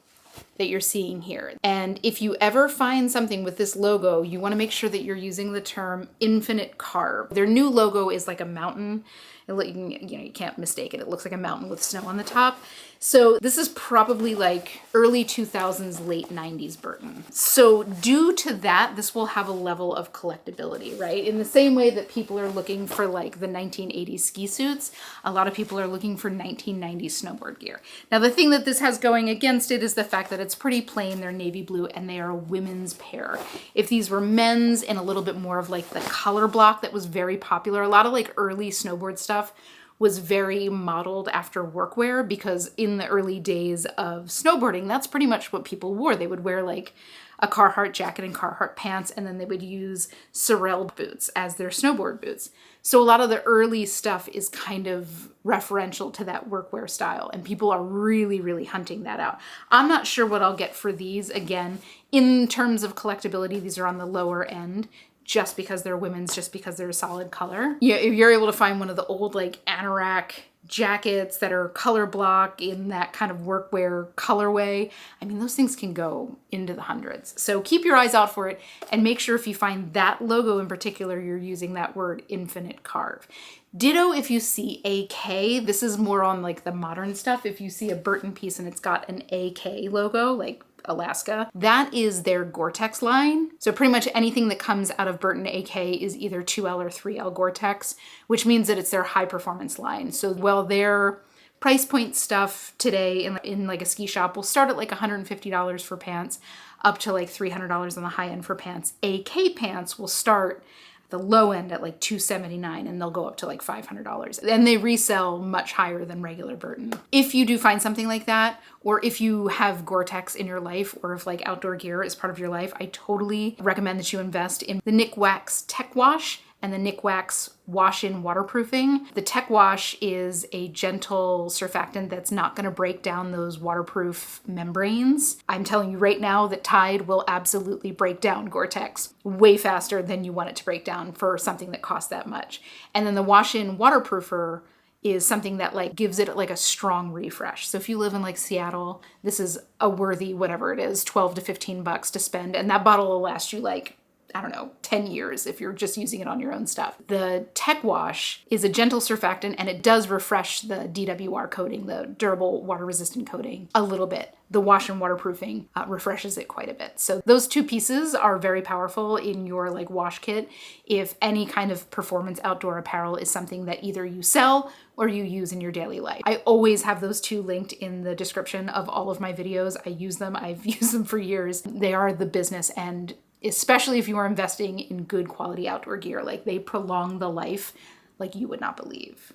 that you're seeing here. And if you ever find something with this logo, you want to make sure that you're using the term infinite carve. Their new logo is like a mountain. You can't mistake it. It looks like a mountain with snow on the top. So this is probably like early 2000s, late 90s Burton. So due to that, this will have a level of collectability, right? In the same way that people are looking for like the 1980s ski suits, a lot of people are looking for 1990s snowboard gear. Now, the thing that this has going against it is the fact that it's pretty plain. They're navy blue and they are a women's pair. If these were men's in a little bit more of like the color block that was very popular, a lot of like early snowboard stuff was very modeled after workwear, because in the early days of snowboarding, that's pretty much what people wore. They would wear like a Carhartt jacket and Carhartt pants, and then they would use Sorel boots as their snowboard boots. So a lot of the early stuff is kind of referential to that workwear style, and people are really, really hunting that out. I'm not sure what I'll get for these. Again, in terms of collectability, these are on the lower end, just because they're women's, just because they're a solid color. Yeah, if you're able to find one of the old like anorak jackets that are color block in that kind of workwear colorway, I mean, those things can go into the hundreds. So keep your eyes out for it, and make sure if you find that logo in particular, you're using that word infinite carve. Ditto if you see AK. This is more on like the modern stuff. If you see a Burton piece and it's got an AK logo, like Alaska, that is their Gore-Tex line. So pretty much anything that comes out of Burton AK is either 2L or 3L Gore-Tex, which means that it's their high performance line. So while their price point stuff today in like a ski shop will start at like $150 for pants, up to like $300 on the high end for pants, AK pants will start the low end at like $279, and they'll go up to like $500. And they resell much higher than regular Burton. If you do find something like that, or if you have Gore-Tex in your life, or if like outdoor gear is part of your life, I totally recommend that you invest in the Nikwax Tech Wash and the Nikwax wash-in waterproofing. The Tech Wash is a gentle surfactant that's not gonna break down those waterproof membranes. I'm telling you right now that Tide will absolutely break down Gore-Tex way faster than you want it to break down for something that costs that much. And then the wash-in waterproofer is something that like gives it like a strong refresh. So if you live in like Seattle, this is a worthy, whatever it is, 12 to 15 bucks to spend. And that bottle will last you like, I don't know, 10 years if you're just using it on your own stuff. The Tech Wash is a gentle surfactant, and it does refresh the DWR coating, the durable water resistant coating, a little bit. The wash and waterproofing refreshes it quite a bit. So those two pieces are very powerful in your like wash kit if any kind of performance outdoor apparel is something that either you sell or you use in your daily life. I always have those two linked in the description of all of my videos. I use them. I've used them for years. They are the business end, especially if you are investing in good quality outdoor gear. Like, they prolong the life like you would not believe.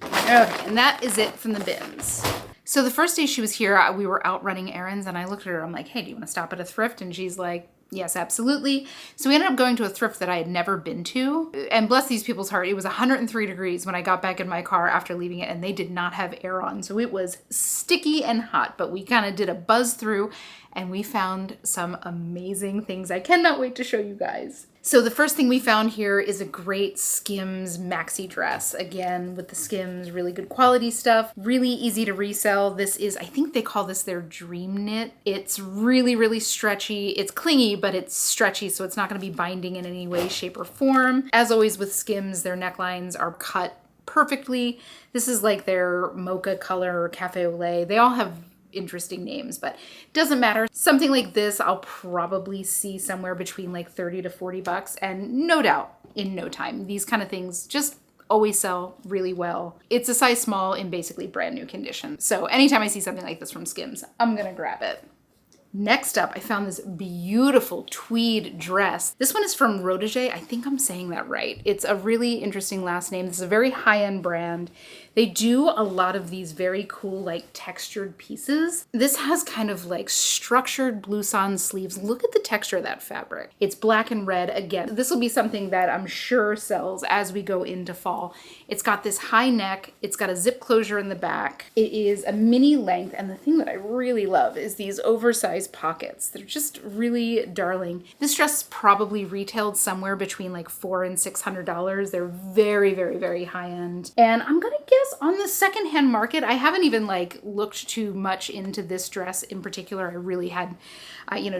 Okay, and that is it from the bins. So the first day she was here, we were out running errands, and I looked at her, I'm like, hey, do you want to stop at a thrift? And she's like, yes, absolutely. So we ended up going to a thrift that I had never been to. And bless these people's heart, it was 103 degrees when I got back in my car after leaving it, and they did not have air on. So it was sticky and hot, but we kind of did a buzz through and we found some amazing things I cannot wait to show you guys. So the first thing we found here is a great Skims maxi dress. Again, with the Skims, really good quality stuff, really easy to resell. This is, I think they call this their dream knit. It's really, really stretchy. It's clingy, but it's stretchy, so it's not gonna be binding in any way, shape, or form. As always with Skims, their necklines are cut perfectly. This is like their mocha color or cafe au lait. They all have interesting names, but it doesn't matter. Something like this I'll probably see somewhere between like 30 to 40 bucks, and no doubt in no time. These kind of things just always sell really well. It's a size small in basically brand new condition. So anytime I see something like this from Skims, I'm gonna grab it. Next up, I found this beautiful tweed dress. This one is from Rodager. I think I'm saying that right. It's a really interesting last name. This is a very high-end brand. They do a lot of these very cool, like textured pieces. This has kind of like structured blouson sleeves. Look at the texture of that fabric. It's black and red. Again, this will be something that I'm sure sells as we go into fall. It's got this high neck. It's got a zip closure in the back. It is a mini length. And the thing that I really love is these oversized oversized pockets. They're just really darling. This dress probably retailed somewhere between like $400 and $600. They're very, very, very high end. And I'm gonna guess on the secondhand market, I haven't even like looked too much into this dress in particular. I really had,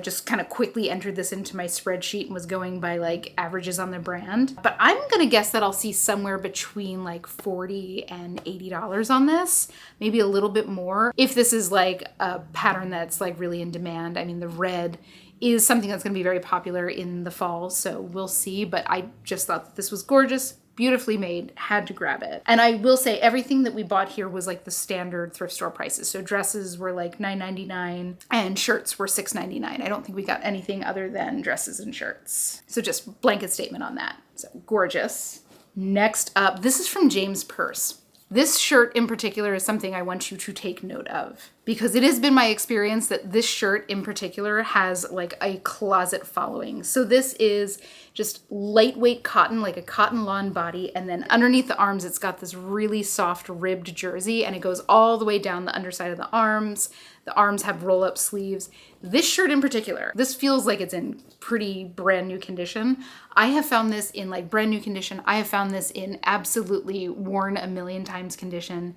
just kind of quickly entered this into my spreadsheet and was going by like averages on the brand. But I'm gonna guess that I'll see somewhere between like $40 and $80 on this, maybe a little bit more. If this is like a pattern that's like really in demand. I mean, the red is something that's going to be very popular in the fall, so we'll see. But I just thought that this was gorgeous, beautifully made, had to grab it. And I will say everything that we bought here was like the standard thrift store prices. So dresses were like $9.99 and shirts were $6.99. I don't think we got anything other than dresses and shirts. So just blanket statement on that. So gorgeous. Next up, this is from James Purse. This shirt in particular is something I want you to take note of, because it has been my experience that this shirt in particular has like a closet following. So this is just lightweight cotton, like a cotton lawn body, and then underneath the arms it's got this really soft ribbed jersey, and it goes all the way down the underside of the arms. The arms have roll-up sleeves. This shirt in particular, this feels like it's in pretty brand new condition. I have found this in like brand new condition. I have found this in absolutely worn a million times condition,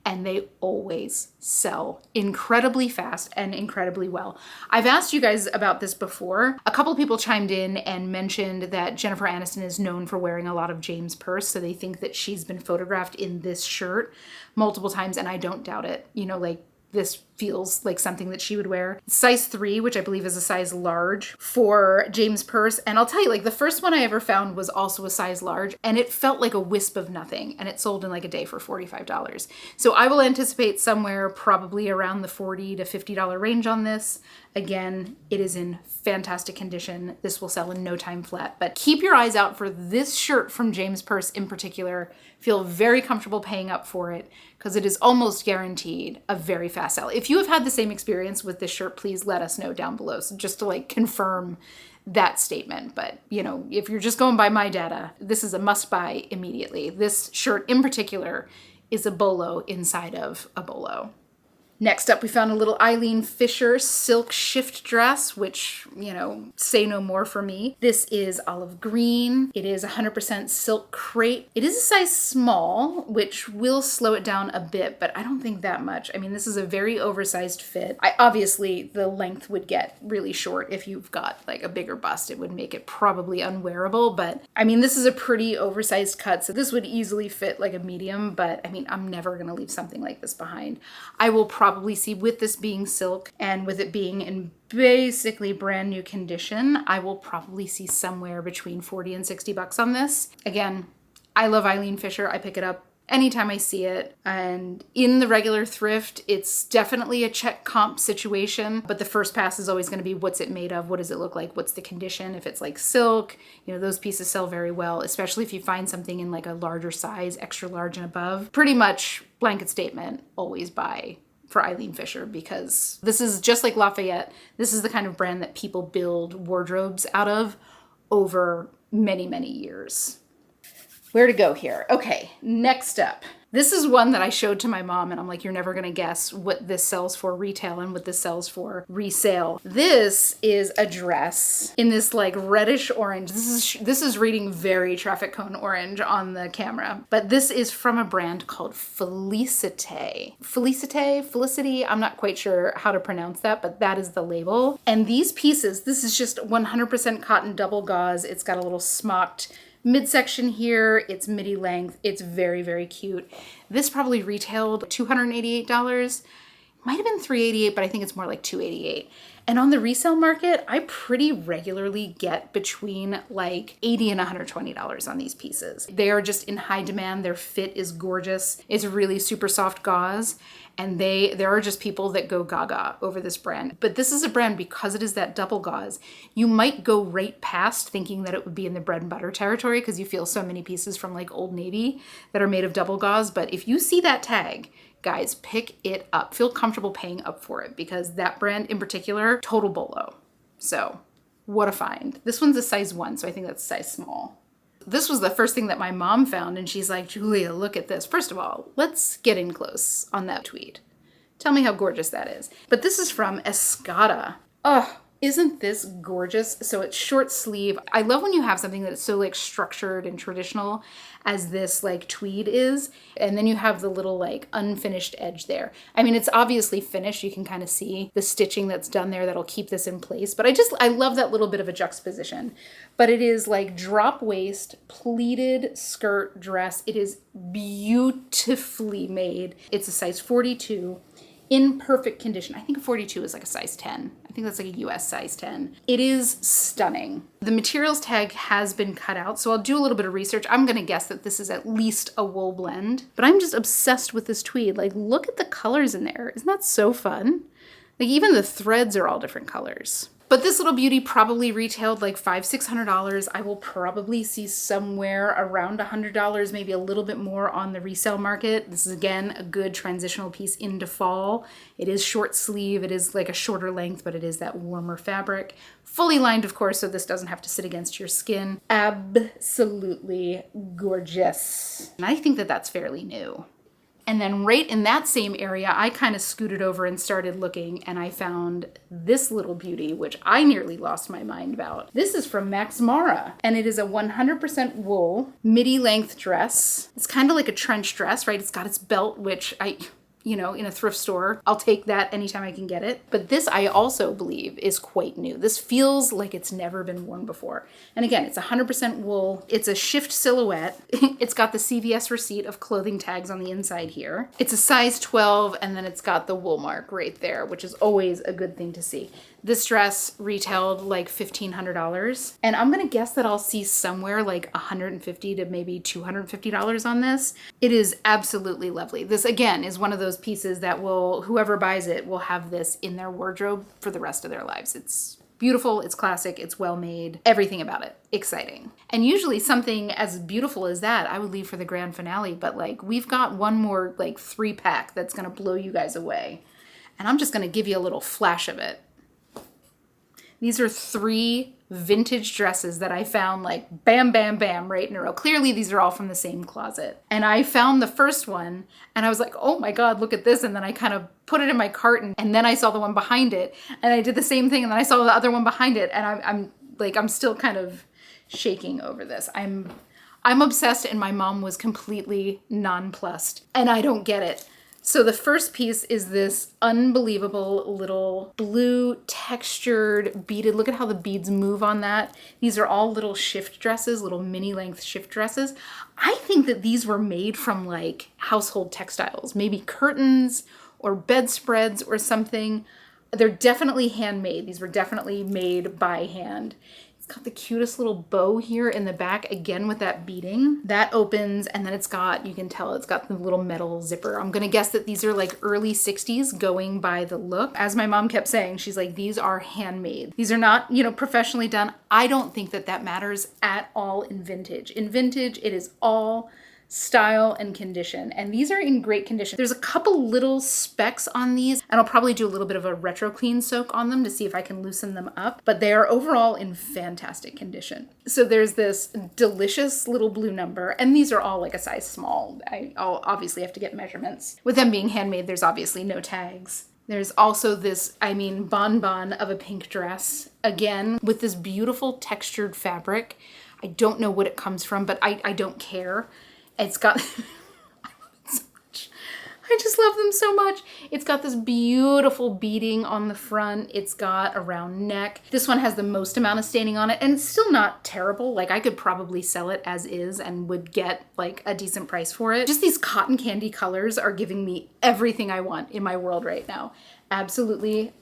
and they always sell incredibly fast and incredibly well. I've asked you guys about this before. A couple of people chimed in and mentioned that Jennifer Aniston is known for wearing a lot of James Purse, so they think that she's been photographed in this shirt multiple times, and I don't doubt it. This feels like something that she would wear. Size 3, which I believe is a size large for James Purse. And I'll tell you, like the first one I ever found was also a size large, and it felt like a wisp of nothing, and it sold in like a day for $45. So I will anticipate somewhere probably around the $40 to $50 range on this. Again, it is in fantastic condition. This will sell in no time flat, but keep your eyes out for this shirt from James Purse in particular. Feel very comfortable paying up for it because it is almost guaranteed a very fast sell. If you have had the same experience with this shirt, please let us know down below. So just to like confirm that statement. But if you're just going by my data, this is a must buy immediately. This shirt in particular is a bolo inside of a bolo. Next up, we found a little Eileen Fisher silk shift dress, which, say no more for me. This is olive green. It is 100% silk crepe. It is a size small, which will slow it down a bit, but I don't think that much. I mean, this is a very oversized fit. Obviously, the length would get really short if you've got like a bigger bust. It would make it probably unwearable, but I mean, this is a pretty oversized cut, so this would easily fit like a medium, but I mean, I'm never gonna leave something like this behind. I will probably see, with this being silk and with it being in basically brand new condition, I will probably see somewhere between $40 and $60 on this. Again, I love Eileen Fisher. I pick it up anytime I see it. And in the regular thrift, it's definitely a check comp situation, but the first pass is always going to be what's it made of? What does it look like? What's the condition? If it's like silk, those pieces sell very well, especially if you find something in like a larger size, extra large and above. Pretty much blanket statement, always buy for Eileen Fisher, because this is just like Lafayette. This is the kind of brand that people build wardrobes out of over many, many years. Where to go here? Okay, next up. This is one that I showed to my mom, and I'm like, you're never gonna guess what this sells for retail and what this sells for resale. This is a dress in this like reddish orange. This is reading very traffic cone orange on the camera, but this is from a brand called Felicity. Felicity, I'm not quite sure how to pronounce that, but that is the label. And these pieces, this is just 100% cotton double gauze. It's got a little smocked midsection here. It's midi length. It's very, very cute. This probably retailed $288. Might have been $388, but I think it's more like $288. And on the resale market, I pretty regularly get between like $80 and $120 on these pieces. They are just in high demand. Their fit is gorgeous. It's really super soft gauze. And there are just people that go gaga over this brand. But this is a brand, because it is that double gauze, you might go right past thinking that it would be in the bread and butter territory because you feel so many pieces from like Old Navy that are made of double gauze. But if you see that tag, guys, pick it up. Feel comfortable paying up for it, because that brand in particular, total bolo. So what a find. This one's a size 1, so I think that's size small. This was the first thing that my mom found, and she's like, Julia, look at this. First of all, let's get in close on that tweed. Tell me how gorgeous that is. But this is from Escada. Oh, isn't this gorgeous? So it's short sleeve. I love when you have something that's so like structured and traditional as this like tweed is. And then you have the little like unfinished edge there. I mean, it's obviously finished. You can kind of see the stitching that's done there that'll keep this in place. But I love that little bit of a juxtaposition. But it is like drop waist, pleated skirt dress. It is beautifully made. It's a size 42. In perfect condition. I think 42 is like a size 10. I think that's like a US size 10. It is stunning. The materials tag has been cut out, so I'll do a little bit of research. I'm gonna guess that this is at least a wool blend, but I'm just obsessed with this tweed. Like, look at the colors in there. Isn't that so fun? Like, even the threads are all different colors. But this little beauty probably retailed like $500-600. I will probably see somewhere around $100, maybe a little bit more on the resale market. This is again a good transitional piece into fall. It is short sleeve, it is like a shorter length, but it is that warmer fabric. Fully lined, of course, so this doesn't have to sit against your skin. Absolutely gorgeous. And I think that that's fairly new. And then right in that same area, I kind of scooted over and started looking, and I found this little beauty, which I nearly lost my mind about. This is from Max Mara, and it is a 100% wool midi length dress. It's kind of like a trench dress, right? It's got its belt, which in a thrift store, I'll take that anytime I can get it. But this I also believe is quite new. This feels like it's never been worn before. And again, it's 100% wool. It's a shift silhouette. It's got the CVS receipt of clothing tags on the inside here. It's a size 12, and then it's got the wool mark right there, which is always a good thing to see. This dress retailed like $1,500. And I'm gonna guess that I'll see somewhere like $150 to maybe $250 on this. It is absolutely lovely. This again is one of those pieces that whoever buys it will have this in their wardrobe for the rest of their lives. It's beautiful, it's classic, it's well made, everything about it, exciting. And usually something as beautiful as that, I would leave for the grand finale, but like we've got one more like 3-pack that's gonna blow you guys away. And I'm just gonna give you a little flash of it. These are 3 vintage dresses that I found like bam, bam, bam right in a row. Clearly these are all from the same closet. And I found the first one and I was like, oh my God, look at this. And then I kind of put it in my cart and then I saw the one behind it and I did the same thing and then I saw the other one behind it. And I'm still kind of shaking over this. I'm obsessed and my mom was completely nonplussed and I don't get it. So the first piece is this unbelievable little blue textured beaded, look at how the beads move on that. These are all little shift dresses, little mini length shift dresses. I think that these were made from like household textiles, maybe curtains or bedspreads or something. They're definitely handmade. These were definitely made by hand. It's got the cutest little bow here in the back, again with that beading. That opens and then it's got, you can tell it's got the little metal zipper. I'm gonna guess that these are like early 60s going by the look. As my mom kept saying, she's like, these are handmade. These are not, professionally done. I don't think that that matters at all in vintage. In vintage, it is all style and condition, and these are in great condition. There's a couple little specks on these and I'll probably do a little bit of a retro clean soak on them to see if I can loosen them up, but they are overall in fantastic condition. So there's this delicious little blue number, and these are all like a size small. I'll obviously have to get measurements. With them being handmade, there's obviously no tags. There's also this, bonbon of a pink dress, again with this beautiful textured fabric. I don't know what it comes from, but I don't care. It's got, I love it so much. I just love them so much. It's got this beautiful beading on the front. It's got a round neck. This one has the most amount of staining on it, and it's still not terrible. Like I could probably sell it as is and would get like a decent price for it. Just these cotton candy colors are giving me everything I want in my world right now. Absolutely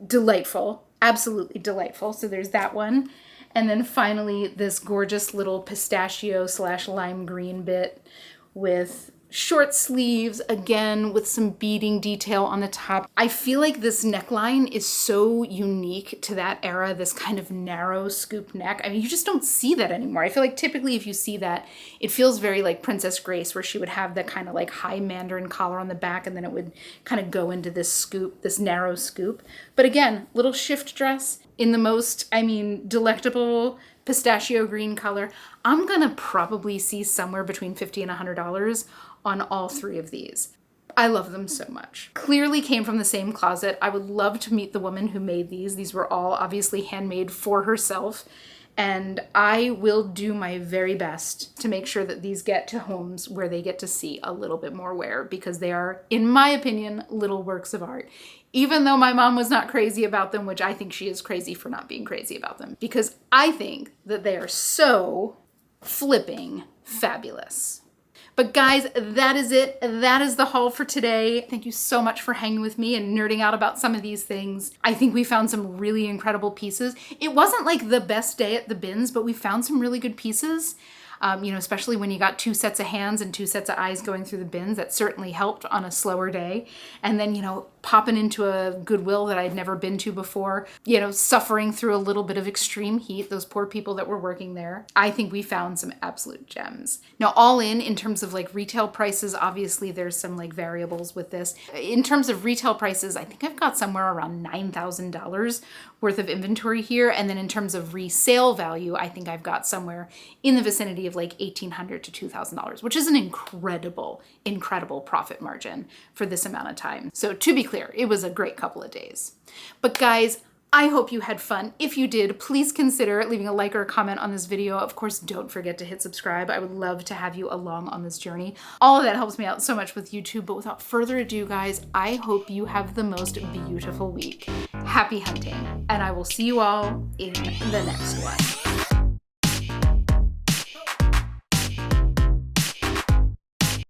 delightful. Absolutely delightful. So there's that one. And then finally, this gorgeous little pistachio / lime green bit with short sleeves, again, with some beading detail on the top. I feel like this neckline is so unique to that era, this kind of narrow scoop neck. I mean, you just don't see that anymore. I feel like typically if you see that, it feels very like Princess Grace, where she would have that kind of like high mandarin collar on the back, and then it would kind of go into this scoop, this narrow scoop. But again, little shift dress in the most, delectable pistachio green color. I'm gonna probably see somewhere between $50 and $100 on all 3 of these. I love them so much. Clearly came from the same closet. I would love to meet the woman who made these. These were all obviously handmade for herself. And I will do my very best to make sure that these get to homes where they get to see a little bit more wear, because they are, in my opinion, little works of art. Even though my mom was not crazy about them, which I think she is crazy for not being crazy about them, because I think that they are so flipping fabulous. But guys, that is it. That is the haul for today. Thank you so much for hanging with me and nerding out about some of these things. I think we found some really incredible pieces. It wasn't like the best day at the bins, but we found some really good pieces. Especially when you got 2 sets of hands and 2 sets of eyes going through the bins, that certainly helped on a slower day. And then, popping into a Goodwill that I'd never been to before, suffering through a little bit of extreme heat, those poor people that were working there. I think we found some absolute gems. Now, all in terms of like retail prices, obviously there's some like variables with this. In terms of retail prices, I think I've got somewhere around $9,000 worth of inventory here. And then in terms of resale value, I think I've got somewhere in the vicinity of like $1,800 to $2,000, which is an incredible, incredible profit margin for this amount of time. So to be clear, it was a great couple of days. But guys, I hope you had fun. If you did, please consider leaving a like or a comment on this video. Of course, don't forget to hit subscribe. I would love to have you along on this journey. All of that helps me out so much with YouTube. But without further ado, guys, I hope you have the most beautiful week. Happy hunting, and I will see you all in the next one.